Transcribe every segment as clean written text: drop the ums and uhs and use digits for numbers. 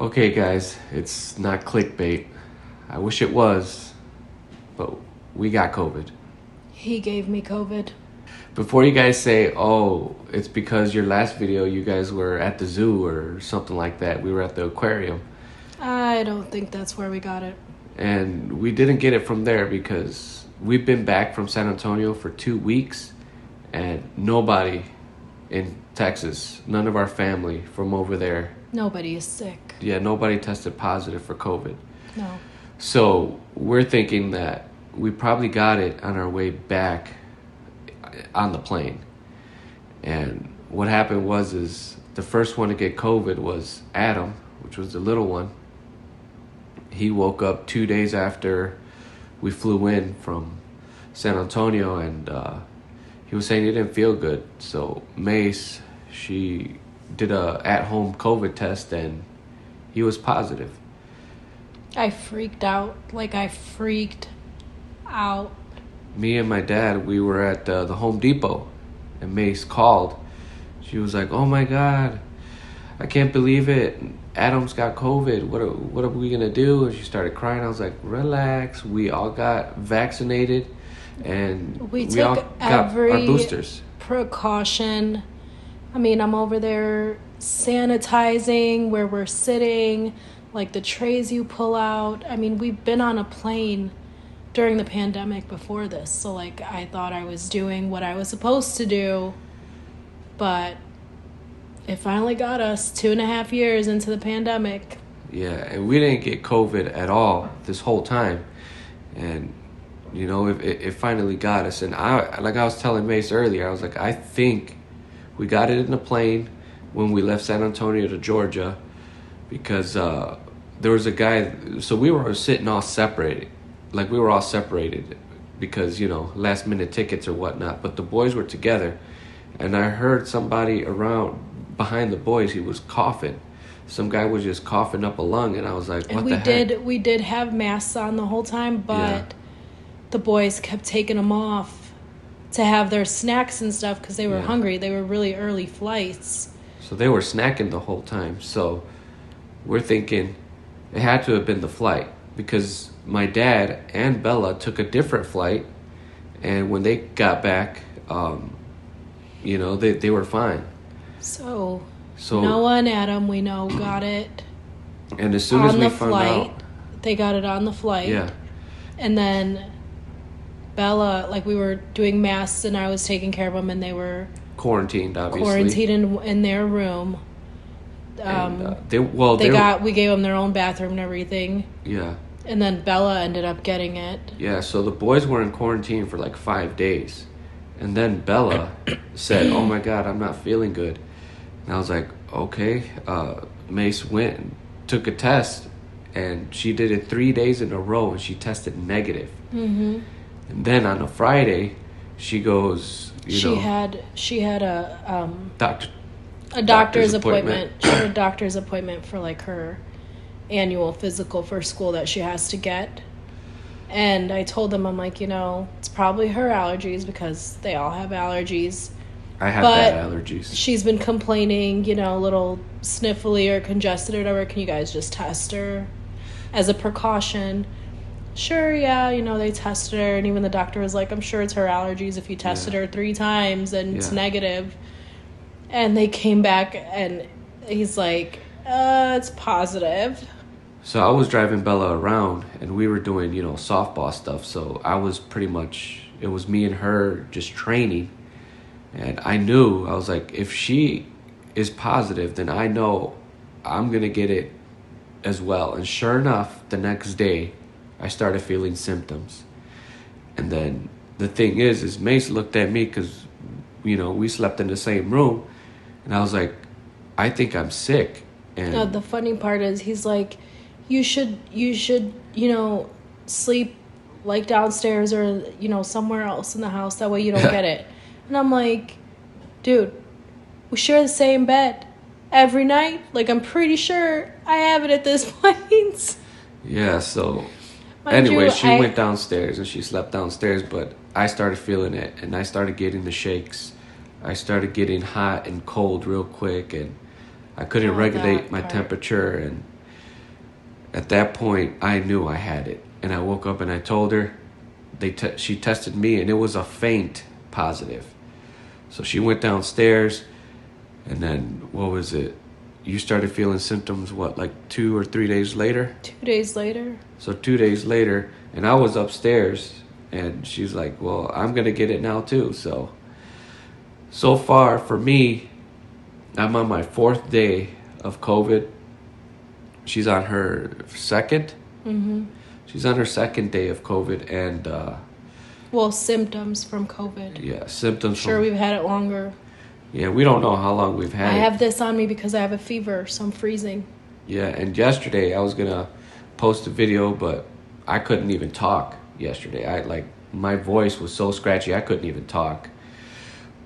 Okay, guys, it's not clickbait. I wish it was, but we got COVID. He gave me COVID. Before you guys say, oh, it's because your last video you guys were at the zoo or something like that. We were at the aquarium. I don't think that's where we got it. And we didn't get it from there because we've been back from San Antonio for 2 weeks and nobody in Texas, none of our family from over there. Nobody is sick. Yeah, nobody tested positive for COVID. No. So we're thinking that we probably got it on our way back on the plane. And what happened was the first one to get COVID was Adam, which was the little one. He woke up 2 days after we flew in from San Antonio, and he was saying he didn't feel good. So Mace, she did a at-home COVID test, and he was positive. I freaked out. I freaked out. Me and my dad, we were at the Home Depot, and Mace called. She was like, "Oh my God, I can't believe it. Adam's got COVID. What are we gonna do?" And she started crying. I was like, "Relax. We all got vaccinated, and We all took got every our boosters." precaution. I mean, I'm over there sanitizing where we're sitting, like the trays you pull out. I mean, we've been on a plane during the pandemic before this, so I thought I was doing what I was supposed to do, but it finally got us 2.5 years into the pandemic. Yeah, and we didn't get COVID at all this whole time, and it finally got us. And I was telling Mace earlier, I was like, I think we got it in the plane when we left San Antonio to Georgia, because there was a guy. So we were sitting all separated, we were all separated because last minute tickets or whatnot. But the boys were together, and I heard somebody around behind the boys. He was coughing. Some guy was just coughing up a lung, and I was like, "What the heck?" We did have masks on the whole time, but the boys kept taking them off to have their snacks and stuff because they were hungry. They were really early flights. So they were snacking the whole time. So we're thinking it had to have been the flight, because my dad and Bella took a different flight, and when they got back, they were fine. So Noah and Adam, we know, got it. And as soon as we found out, they got it on the flight. Yeah. And then Bella, we were doing masks, and I was taking care of them, and they were quarantined, obviously. Quarantined in their room. We gave them their own bathroom and everything. Yeah. And then Bella ended up getting it. Yeah, so the boys were in quarantine for 5 days. And then Bella said, "Oh my God, I'm not feeling good." And I was like, "Okay." Mace went and took a test, and she did it 3 days in a row, and she tested negative. Mm-hmm. And then on a Friday, she goes, she had a doctor's appointment. She had a doctor's appointment for her annual physical for school that she has to get. And I told them, I'm like, it's probably her allergies, because they all have allergies. I have bad allergies. She's been complaining, a little sniffly or congested or whatever. Can you guys just test her as a precaution? Sure, yeah, they tested her, and even the doctor was like, I'm sure it's her allergies if you tested her 3 times and it's negative. And they came back, and he's like, it's positive. So I was driving Bella around, and we were doing, softball stuff. So I was it was me and her just training. And I was like, if she is positive, then I know I'm going to get it as well. And sure enough, the next day, I started feeling symptoms. And then the thing is Mace looked at me, because, we slept in the same room. And I was like, I think I'm sick. And the funny part is, he's like, you should, sleep downstairs or, somewhere else in the house. That way you don't get it. And I'm like, dude, we share the same bed every night. I'm pretty sure I have it at this point. Yeah, so anyway, she went downstairs and she slept downstairs, but I started feeling it, and I started getting the shakes. I started getting hot and cold real quick, and I couldn't regulate my temperature, and At that point, I knew I had it. And I woke up and I told her. She tested me, and it was a faint positive. So she went downstairs, and then, what was it? You started feeling symptoms, what, like 2 or 3 days later? 2 days later. So 2 days later, and I was upstairs, and she's like, well, I'm going to get it now too. So far, for me, I'm on my 4th day of COVID. She's on her 2nd. Mm-hmm. She's on her 2nd day of COVID, and... well, symptoms from COVID. Yeah, symptoms sure, we've had it longer. Yeah, we don't know how long we've had it. I have this on me because I have a fever, so I'm freezing. Yeah, and yesterday I was going to post a video, but I couldn't even talk yesterday. My voice was so scratchy, I couldn't even talk.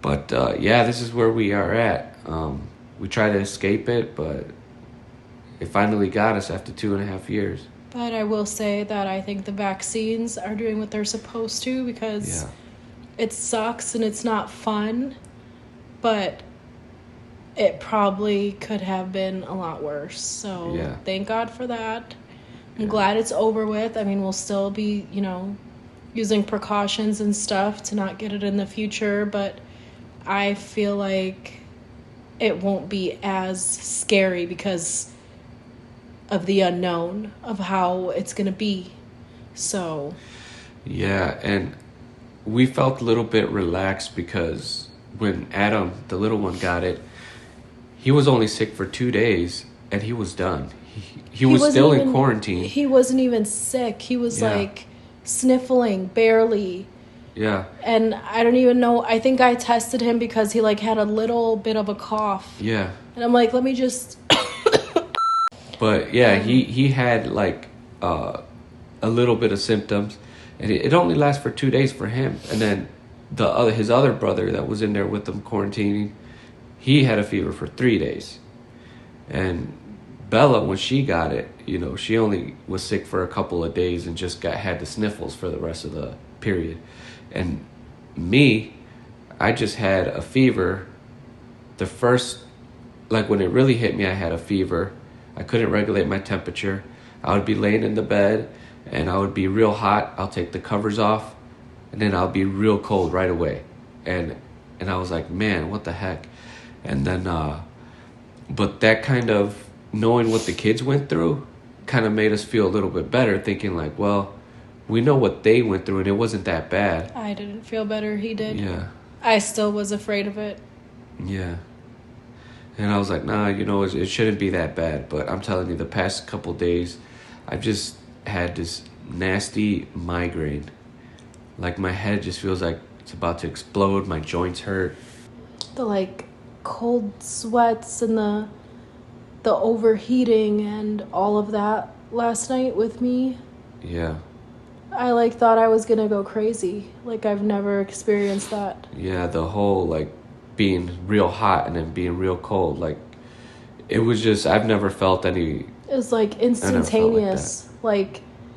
But, yeah, this is where we are at. We tried to escape it, but it finally got us after 2.5 years. But I will say that I think the vaccines are doing what they're supposed to, because it sucks and it's not fun, but it probably could have been a lot worse. So thank God for that. I'm glad it's over with. I mean, we'll still be, using precautions and stuff to not get it in the future, but I feel like it won't be as scary because of the unknown of how it's going to be. So yeah, and we felt a little bit relaxed because when Adam, the little one, got it, he was only sick for 2 days and he was done. He was still in quarantine. He wasn't even sick. He was like sniffling barely. Yeah. And I don't even know. I think I tested him because he had a little bit of a cough. Yeah. And I'm like, let me just... But yeah, he had a little bit of symptoms, and it only lasts for 2 days for him. And then his other brother that was in there with him quarantining, he had a fever for 3 days. And Bella, when she got it, she only was sick for a couple of days and just had the sniffles for the rest of the period. And me, I just had a fever. The first, when it really hit me, I had a fever. I couldn't regulate my temperature. I would be laying in the bed and I would be real hot. I'll take the covers off and then I'll be real cold right away. And I was like, man, what the heck? And then, but that kind of knowing what the kids went through kind of made us feel a little bit better, thinking well, we know what they went through and it wasn't that bad. I didn't feel better. He did. Yeah. I still was afraid of it. Yeah. And I was like, nah, it shouldn't be that bad. But I'm telling you, the past couple days, I've just had this nasty migraine. My head just feels like it's about to explode. My joints hurt. The cold sweats and the overheating and all of that last night with me. Yeah. I thought I was gonna go crazy. I've never experienced that. Yeah, the whole being real hot and then being real cold. It was just, I've never felt any... It was instantaneous.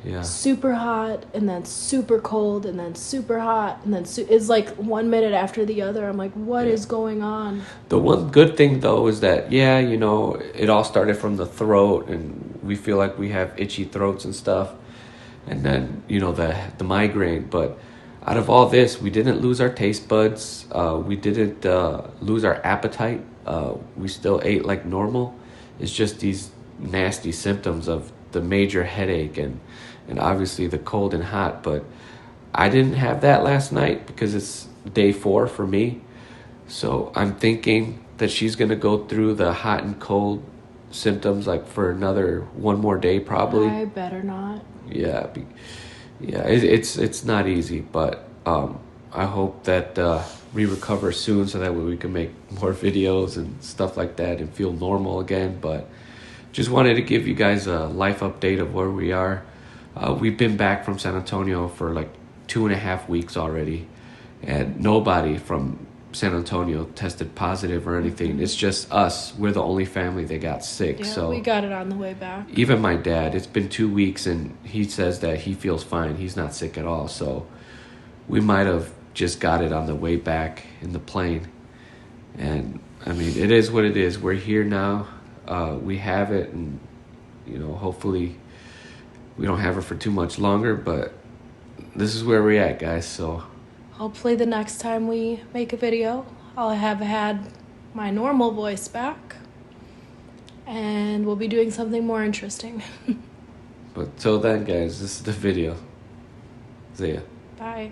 Yeah. Super hot and then super cold and then super hot and then it's 1 minute after the other. I'm like, what is going on? The one good thing though is that it all started from the throat and we feel like we have itchy throats and stuff, and then the migraine. But out of all this, we didn't lose our taste buds. We didn't lose our appetite. We still ate like normal. It's just these nasty symptoms of the major headache and obviously the cold and hot. But I didn't have that last night because it's day 4 for me. So I'm thinking that she's going to go through the hot and cold symptoms for another 1 more day probably. I better not. Yeah. It's not easy, but I hope that we recover soon so that way we can make more videos and stuff like that and feel normal again. But just wanted to give you guys a life update of where we are. We've been back from San Antonio for 2.5 weeks already, and nobody from San Antonio tested positive or anything. Mm-hmm. It's just us. We're the only family that got sick. Yeah, so we got it on the way back. Even my dad, it's been 2 weeks and he says that he feels fine. He's not sick at all. So we might have just got it on the way back in the plane. And I mean, it is what it is. We're here now. We have it, and hopefully we don't have her for too much longer, but this is where we're at, guys. So hopefully the next time we make a video, I'll have had my normal voice back, and we'll be doing something more interesting. But till then, guys, this is the video. See ya. Bye.